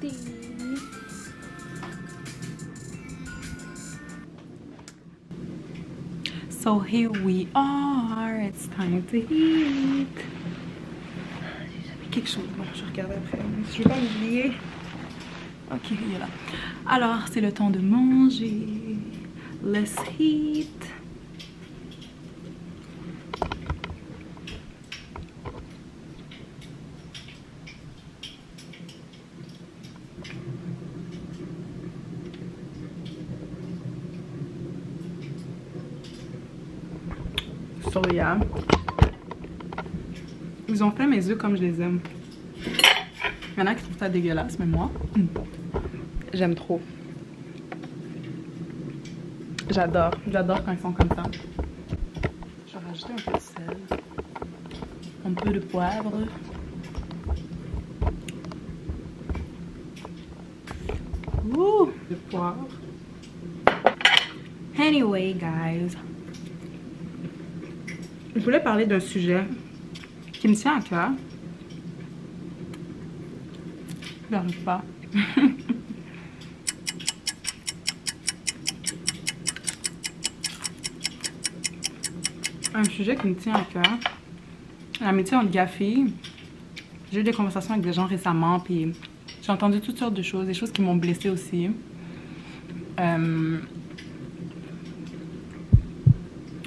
toasty. So here we are, it's time to eat. J'avais quelque chose, bon, je regarde après, je vais pas oublier. Ok, il est là. Alors, c'est le temps de manger. Let's eat. So yeah. Ils ont fait mes œufs comme je les aime. Il y en a qui trouvent ça dégueulasse, mais moi, j'aime trop. J'adore quand ils sont comme ça. Je vais rajouter un peu de sel, un peu de poivre. Ouh, de poivre. Anyway, guys. Je voulais parler d'un sujet qui me tient à cœur. J'arrive pas. Un sujet qui me tient à cœur. L'amitié entre gars filles. J'ai eu des conversations avec des gens récemment, puis j'ai entendu toutes sortes de choses, des choses qui m'ont blessée aussi.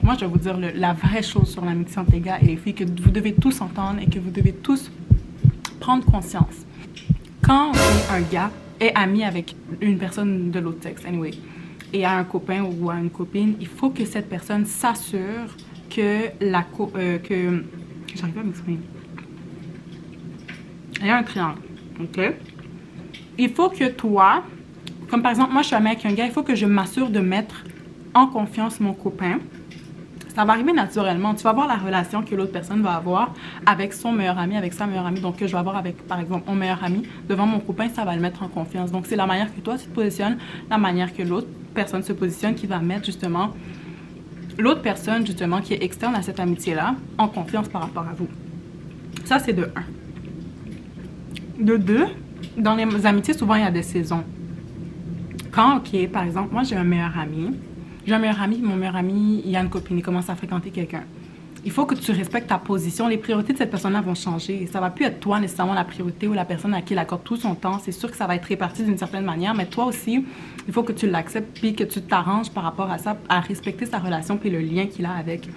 Moi, je vais vous dire la vraie chose sur l'amitié entre les gars et les filles, que vous devez tous entendre et que vous devez tous prendre conscience. Quand un gars est ami avec une personne de l'autre sexe, anyway, et a un copain ou a une copine, il faut que cette personne s'assure que j'arrive pas à m'exprimer. Il y a un triangle, ok? Il faut que toi, comme par exemple, moi je suis amie avec un gars, il faut que je m'assure de mettre en confiance mon copain. Ça va arriver naturellement. Tu vas voir la relation que l'autre personne va avoir avec son meilleur ami, avec sa meilleure amie. Donc, que je vais avoir avec, par exemple, mon meilleur ami devant mon copain, ça va le mettre en confiance. Donc, c'est la manière que toi, tu te positionnes, la manière que l'autre personne se positionne qui va mettre, justement, l'autre personne, justement, qui est externe à cette amitié-là, en confiance par rapport à vous. Ça, c'est de 1. De 2, dans les amitiés, souvent, il y a des saisons. Quand, ok, par exemple, moi, j'ai un meilleur ami. J'ai un meilleur ami, mon meilleur ami, il a une copine, il commence à fréquenter quelqu'un. Il faut que tu respectes ta position. Les priorités de cette personne-là vont changer. Ça va plus être toi nécessairement la priorité ou la personne à qui il accorde tout son temps. C'est sûr que ça va être réparti d'une certaine manière, mais toi aussi, il faut que tu l'acceptes puis que tu t'arranges par rapport à ça, à respecter sa relation puis le lien qu'il a avec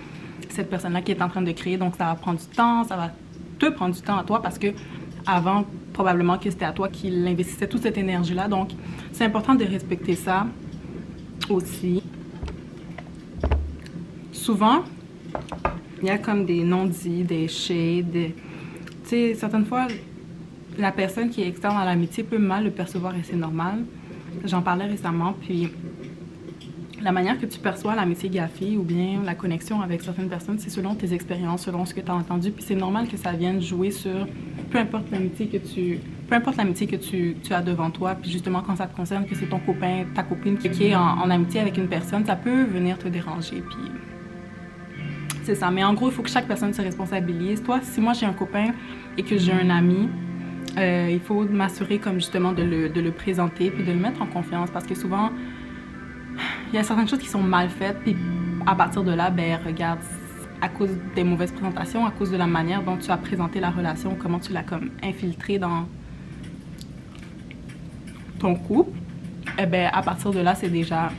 cette personne-là qui est en train de créer. Donc, ça va prendre du temps, ça va te prendre du temps à toi parce que avant, probablement que c'était à toi qu'il investissait toute cette énergie-là. Donc, c'est important de respecter ça aussi. Souvent, il y a comme des non-dits, des shades. Tu sais, certaines fois, la personne qui est externe à l'amitié peut mal le percevoir et c'est normal. J'en parlais récemment, puis la manière que tu perçois l'amitié gars-fille ou bien la connexion avec certaines personnes, c'est selon tes expériences, selon ce que tu as entendu. Puis c'est normal que ça vienne jouer sur peu importe l'amitié que tu as devant toi. Puis justement, quand ça te concerne, que c'est ton copain, ta copine qui est en amitié avec une personne, ça peut venir te déranger. Puis c'est ça. Mais en gros, il faut que chaque personne se responsabilise. Toi, si moi j'ai un copain et que j'ai un ami, il faut m'assurer comme justement de le présenter puis de le mettre en confiance parce que souvent, il y a certaines choses qui sont mal faites puis à partir de là, ben regarde, à cause des mauvaises présentations, à cause de la manière dont tu as présenté la relation, comment tu l'as comme infiltrée dans ton couple, eh ben à partir de là, c'est déjà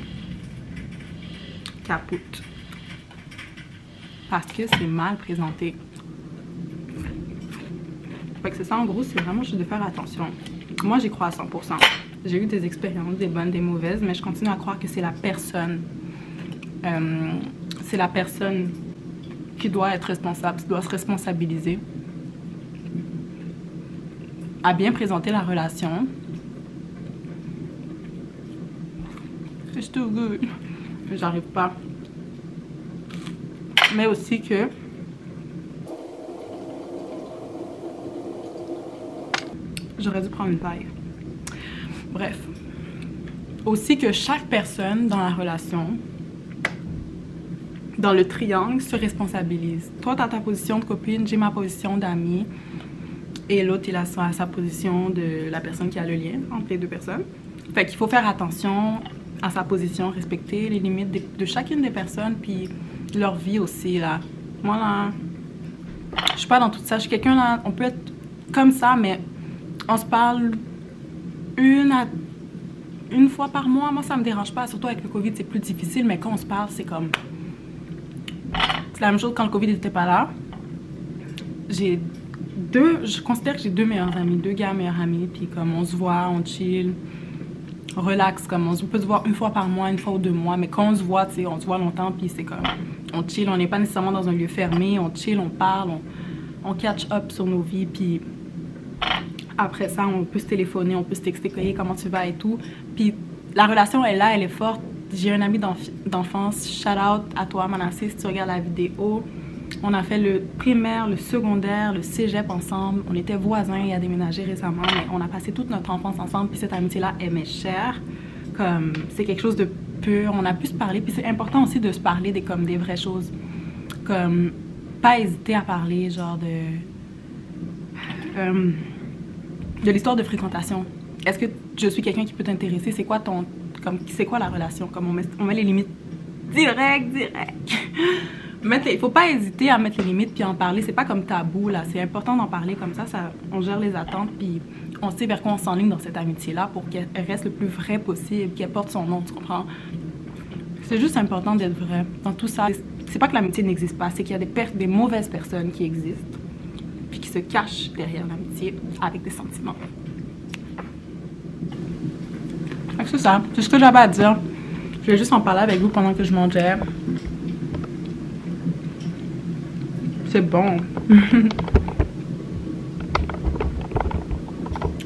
capote. Parce que c'est mal présenté. Fait que c'est ça, en gros, c'est vraiment juste de faire attention. Moi, j'y crois à 100%. J'ai eu des expériences, des bonnes, des mauvaises, mais je continue à croire que c'est la personne. C'est la personne qui doit être responsable, qui doit se responsabiliser. À bien présenter la relation. It's too good. J'arrive pas. Mais aussi que j'aurais dû prendre une paille. Bref. Aussi que chaque personne dans la relation, dans le triangle, se responsabilise. Toi, tu as ta position de copine, j'ai ma position d'amie. Et l'autre, il a sa position de la personne qui a le lien entre les deux personnes. Fait qu'il faut faire attention à sa position, respecter les limites de chacune des personnes, puis leur vie aussi, là. Moi, là, je suis pas dans tout ça. Je suis quelqu'un, là, on peut être comme ça, mais on se parle une fois par mois. Moi, ça me dérange pas. Surtout avec le COVID, c'est plus difficile, mais quand on se parle, c'est comme... C'est la même chose quand le COVID n'était pas là. Je considère que j'ai deux meilleurs amis, deux gars meilleurs amis, puis comme on se voit, on chill, on relaxe, comme on peut se voir une fois par mois, une fois ou 2 mois, mais quand on se voit, tu sais, on se voit longtemps, puis c'est comme, on chill, on n'est pas nécessairement dans un lieu fermé, on chill, on parle, on catch up sur nos vies, puis après ça, on peut se téléphoner, on peut se texter, hey, comment tu vas et tout, puis la relation est là, elle est forte. J'ai un ami d'enfance, shout out à toi Manassé si tu regardes la vidéo. On a fait le primaire, le secondaire, le cégep ensemble. On était voisins, il a déménagé récemment, mais on a passé toute notre enfance ensemble. Puis cette amitié-là, elle m'est chère. Comme, c'est quelque chose de pur. On a pu se parler. Puis c'est important aussi de se parler comme des vraies choses. Comme, pas hésiter à parler, genre de l'histoire de fréquentation. Est-ce que je suis quelqu'un qui peut t'intéresser? C'est quoi la relation? Comme on met les limites direct. Il faut pas hésiter à mettre les limites puis en parler. C'est pas comme tabou, là. C'est important d'en parler comme ça. On gère les attentes puis on sait vers quoi on s'enligne dans cette amitié-là pour qu'elle reste le plus vrai possible, qu'elle porte son nom, tu comprends? C'est juste important d'être vrai dans tout ça. C'est pas que l'amitié n'existe pas, c'est qu'il y a des mauvaises personnes qui existent puis qui se cachent derrière l'amitié avec des sentiments. C'est ça. C'est ce que j'avais à dire. Je vais juste en parler avec vous pendant que je mangeais. C'est bon.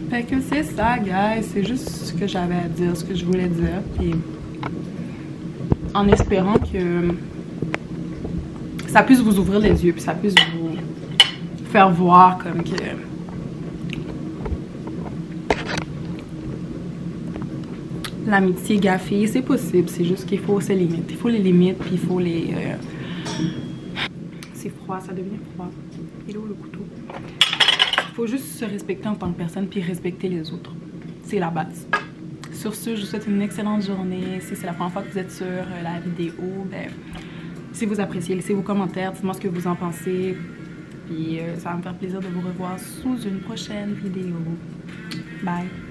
Fait que c'est ça, guys. C'est juste ce que j'avais à dire, ce que je voulais dire. Puis, en espérant que ça puisse vous ouvrir les yeux, puis ça puisse vous faire voir comme que l'amitié gaffée, c'est possible. C'est juste qu'il faut ses limites. Il faut les limites, puis il faut les... C'est froid, ça devient froid. Il est où le couteau? Il faut juste se respecter en tant que personne puis respecter les autres. C'est la base. Sur ce, je vous souhaite une excellente journée. Si c'est la première fois que vous êtes sur la vidéo, ben, si vous appréciez, laissez vos commentaires, dites-moi ce que vous en pensez. Puis ça va me faire plaisir de vous revoir sous une prochaine vidéo. Bye!